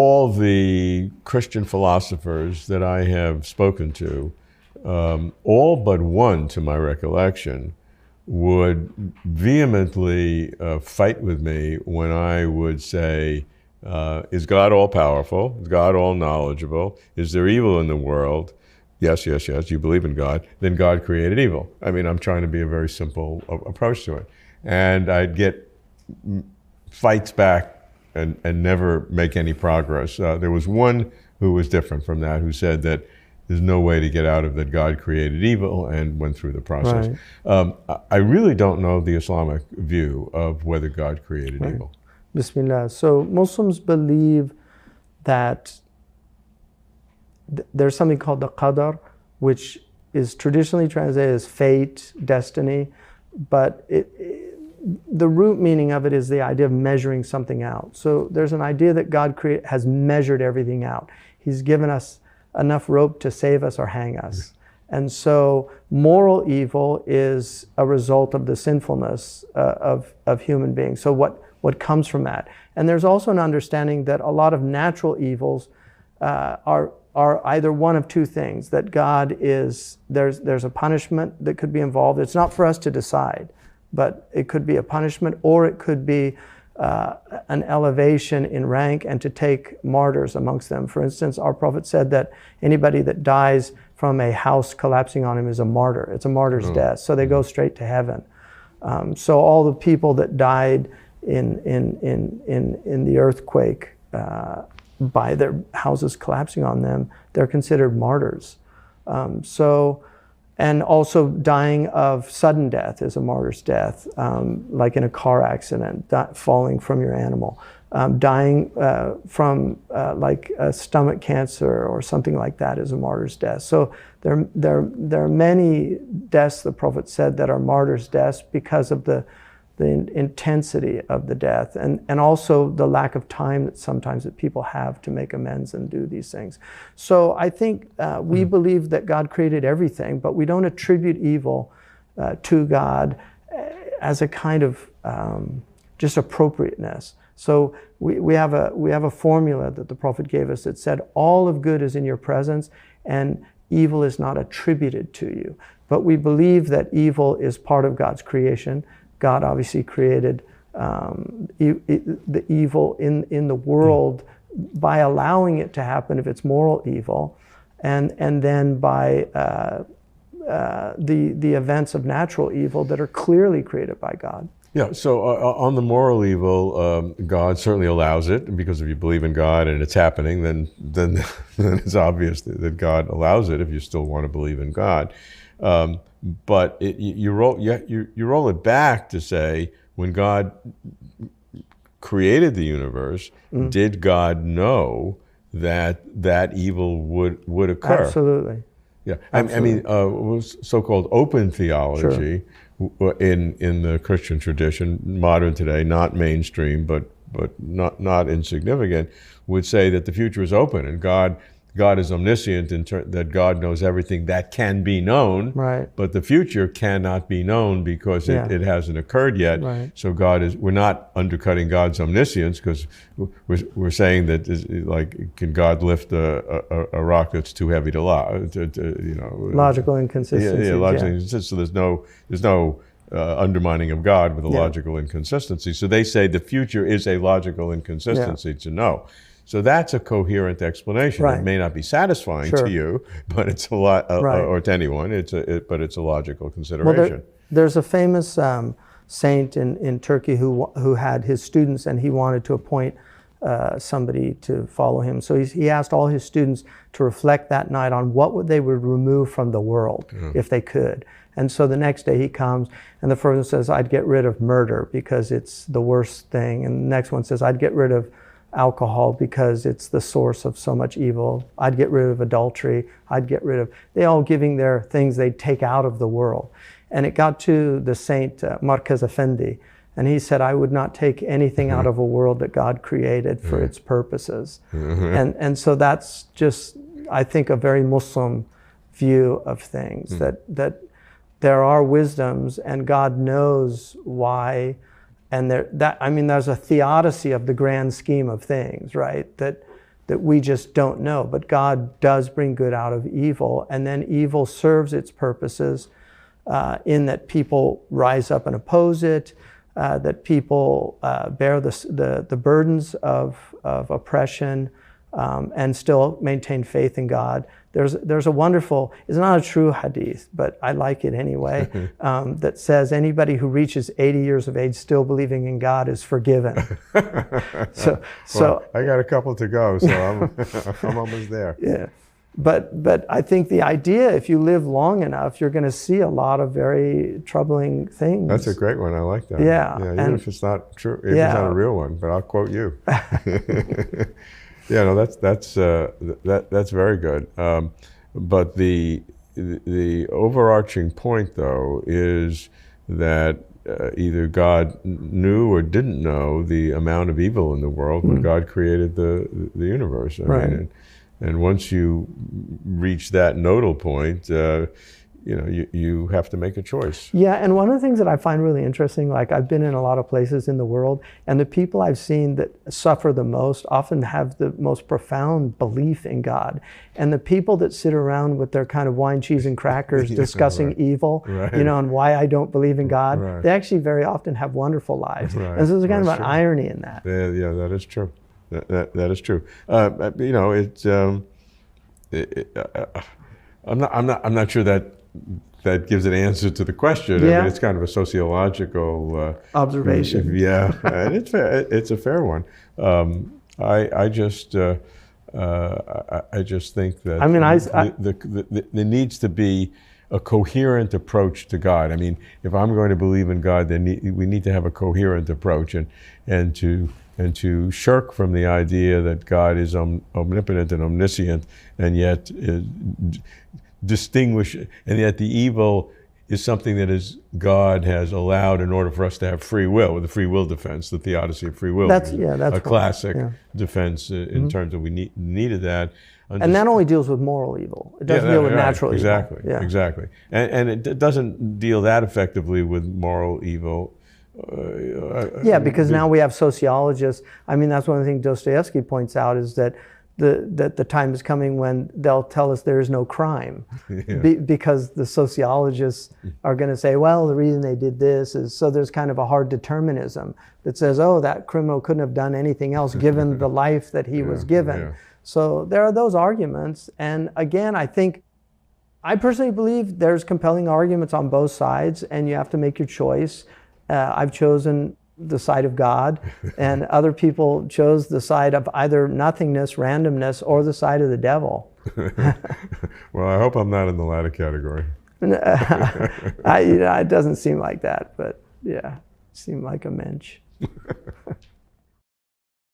all the Christian philosophers that I have spoken to, all but one, to my recollection, would vehemently fight with me when I would say, is God all powerful? Is God all knowledgeable? Is there evil in the world? Yes, yes, yes, you believe in God. Then God created evil. I mean, I'm trying to be a very simple approach to it. And I'd get fights back and never make any progress. There was one who was different from that, who said that there's no way to get out of that God created evil, and went through the process. Right. I really don't know the Islamic view of whether God created evil. Bismillah. So Muslims believe that there's something called the qadar, which is traditionally translated as fate, destiny, but the root meaning of it is the idea of measuring something out. So there's an idea that God has measured everything out. He's given us enough rope to save us or hang us. And so moral evil is a result of the sinfulness of human beings. So what comes from that? And there's also an understanding that a lot of natural evils are either one of two things, that God is, there's a punishment that could be involved. It's not for us to decide, but it could be a punishment, or it could be an elevation in rank, and to take martyrs amongst them. For instance, our Prophet said that anybody that dies from a house collapsing on him is a martyr. It's a martyr's death, so they go straight to heaven. So all the people that died in the earthquake by their houses collapsing on them, they're considered martyrs. And also dying of sudden death is a martyr's death, like in a car accident, falling from your animal. Dying from like stomach cancer or something like that is a martyr's death. So there are many deaths, the Prophet said, that are martyr's deaths because of the intensity of the death, and also the lack of time that sometimes that people have to make amends and do these things. So I think we believe that God created everything, but we don't attribute evil to God as a kind of just appropriateness. So we have a formula that the Prophet gave us that said all of good is in your presence and evil is not attributed to you. But we believe that evil is part of God's creation. God obviously created the evil in the world by allowing it to happen if it's moral evil, and then by the events of natural evil that are clearly created by God. Yeah, so on the moral evil, God certainly allows it, because if you believe in God and it's happening, then it's obvious that God allows it if you still want to believe in God. But you roll it back to say, when God created the universe, did God know that evil would occur? Absolutely. Yeah, absolutely. I mean, so-called open theology in the Christian tradition, modern today, not mainstream, but not insignificant, would say that the future is open, and God is omniscient, that God knows everything that can be known, right. But the future cannot be known because it hasn't occurred yet. Right. So we're not undercutting God's omniscience, because we're saying that, like, can God lift a rock that's too heavy to logical inconsistency. Yeah, logical inconsistency. So there's no undermining of God with a logical inconsistency. So they say the future is a logical inconsistency to know. So that's a coherent explanation. Right. It may not be satisfying to you, but it's a lot, or to anyone. But it's a logical consideration. Well, there's a famous saint in Turkey who had his students, and he wanted to appoint somebody to follow him. So he asked all his students to reflect that night on what they would remove from the world if they could. And so the next day he comes, and the first one says, "I'd get rid of murder because it's the worst thing," and the next one says, "I'd get rid of alcohol because it's the source of so much evil. I'd get rid of adultery. I'd get rid of," they all giving their things they'd take out of the world. And it got to the saint Marquez Effendi, and he said, "I would not take anything out of a world that God created for its purposes." And so that's just, I think, a very Muslim view of things, that there are wisdoms and God knows why. And there's a theodicy of the grand scheme of things, right? That that we just don't know. But God does bring good out of evil, and then evil serves its purposes in that people rise up and oppose it, that people bear the burdens of oppression, and still maintain faith in God. There's a wonderful, it's not a true hadith, but I like it anyway, that says anybody who reaches 80 years of age still believing in God is forgiven. Well, I got a couple to go, so I'm almost there. Yeah. But I think the idea, if you live long enough, you're going to see a lot of very troubling things. That's a great one. I like that. Yeah. Even if it's not true, if it's not a real one, but I'll quote you. Yeah, no, that's very good. But the overarching point, though, is that either God knew or didn't know the amount of evil in the world when God created the universe. I mean, and once you reach that nodal point, you have to make a choice. Yeah, and one of the things that I find really interesting, like I've been in a lot of places in the world, and the people I've seen that suffer the most often have the most profound belief in God. And the people that sit around with their kind of wine, cheese, and crackers discussing evil, and why I don't believe in God, they actually very often have wonderful lives. And so there's kind of an irony in that. Yeah, that is true. That is true. I'm not sure that gives an answer to the question. Yeah. I mean, it's kind of a sociological observation. Yeah, and it's a fair one. I just think that there needs to be a coherent approach to God. I mean, if I'm going to believe in God, then we need to have a coherent approach, and to shirk from the idea that God is omnipotent and omniscient, and yet distinguish, and yet the evil is something that God has allowed in order for us to have free will, with the free will defense, the Theodicy of free will. That's a classic defense in terms of we needed that. And that only deals with moral evil. It doesn't deal with natural evil. Yeah. Exactly. And it doesn't deal that effectively with moral evil. Because now we have sociologists. I mean, that's one of the things Dostoevsky points out, is that the time is coming when they'll tell us there is no crime, because the sociologists are going to say, well, the reason they did this is, so there's kind of a hard determinism that says, oh, that criminal couldn't have done anything else given the life that he was given. So there are those arguments. And again, I personally believe there's compelling arguments on both sides, and you have to make your choice. I've chosen the side of God, and other people chose the side of either nothingness, randomness, or the side of the devil. Well, I hope I'm not in the latter category. It doesn't seem like that, but yeah, it seemed like a mensch.